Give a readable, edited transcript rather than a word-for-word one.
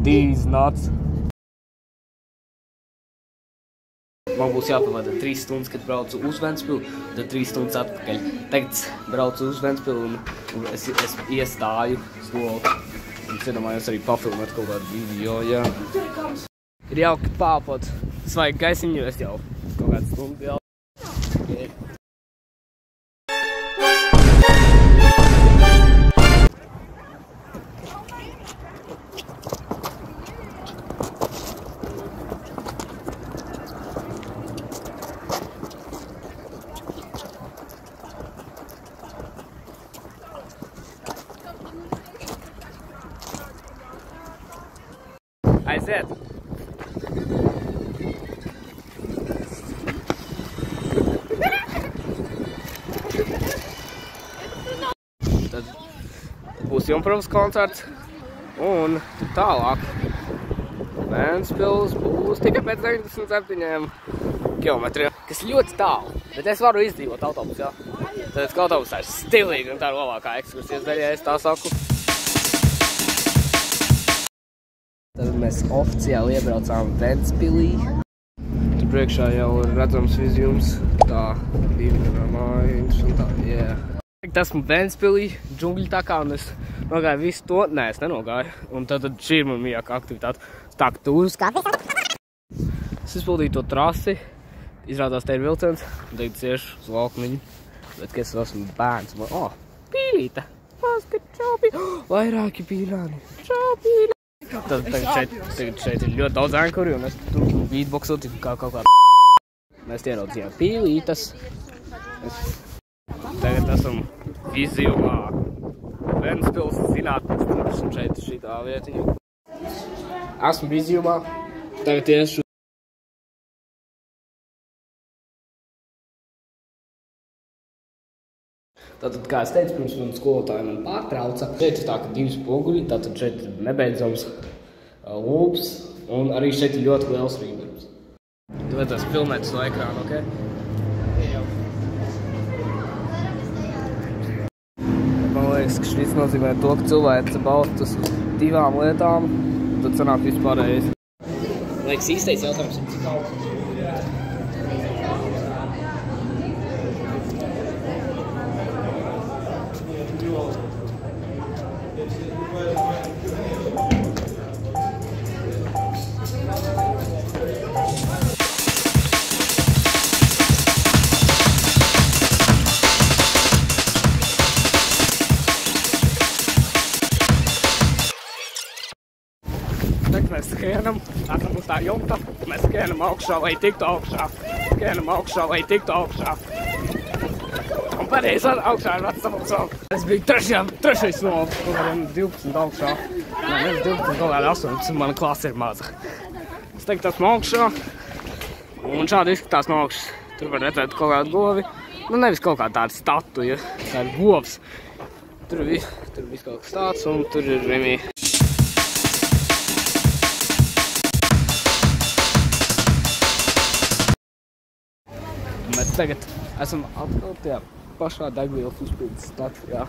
these nuts. Man būs jāpavada 3 stundas, kad braucu uz Ventspilu, tad 3 stundas atpakaļ. Tagad braucu uz Ventspilu un es iestāju skolu. Un iedomājos arī pafilmēt kaut kādu video, jā. Ir jauki pāpot svaigu gaisiņu, es jau kaut kādu stundu jau. Aiziet! Tad būs Jumprovas koncerts un tālāk Ventspils būs tikai pēc 97 kilometriem, kas ļoti tālu, bet es varu izdzīvot autobusu, jā. Tāpēc, ka autobusā ir stilīgi un tā ir labākā ekskursijas daļa, ja es tā saku. Tad mēs oficiāli iebraucām Ventspilī. Tur priekšā jau ir redzams vizjums, tā divi mājiņas un tā, jā. Esmu Ventspilī, džungļu takā, un es nogāju visu to. Nē, es nenogāju. Un tad šī ir man mīļākā aktivitāte. Stāk tūs. Es izpildīju to trasi, izrādās te ir vilciens, un tagad ciešu uz Valkmiņu. Bet, ka es esmu bērns, man, pīlīte, paskat, čau pīlīte, vairāki pīļāni, čau pīlīte. Tagad šeit ir ļoti daudz ankuri, un es tur beatboxotu kā kaut kā Mēs ieraudzījām pīlītes. Tagad esam vizijumā. Ventspils zinātnes centrs, un šeit ir šitā vietiņa. Esmu vizijumā. Tagad iešu. Tātad, kā es teicu, pirms man skolotāji man pārtrauca, šeit ir tā, ka 2 spoguļi, tātad šeit ir nebeidzams lūps, un arī šeit ir ļoti liels rīdarbs. Tu vajadzēs filmēt uz ekrānu, ok? Man liekas, ka šis nozīmē to, ka cilvēks balstas uz 2 lietām, tad sanāk vispārējais. Man liekas, īstais jautājums ir cik augsts. Tagad mēs skrienam, tātad būs tā jumta, mēs skrienam augšā, lai tiktu augšā, skrienam augšā, lai tiktu augšā. Un pēdējais augšā ir vecam augšā. Es biju trešais no kaut kādiem 12 augšā. Nē, nevis 12, kaut kādi 18, mana klase ir maza. Es tagad esmu augšā, un šādi izskatās no augšas. Tur var redzēt kaut kādu govi, nu nevis kaut kā tāda statuja, tā ir govs. Tur ir viss kaut kas tāds, un tur ir Remi. Mēs tagad esam atkal tajā pašā degvielas uzpildes stacijā.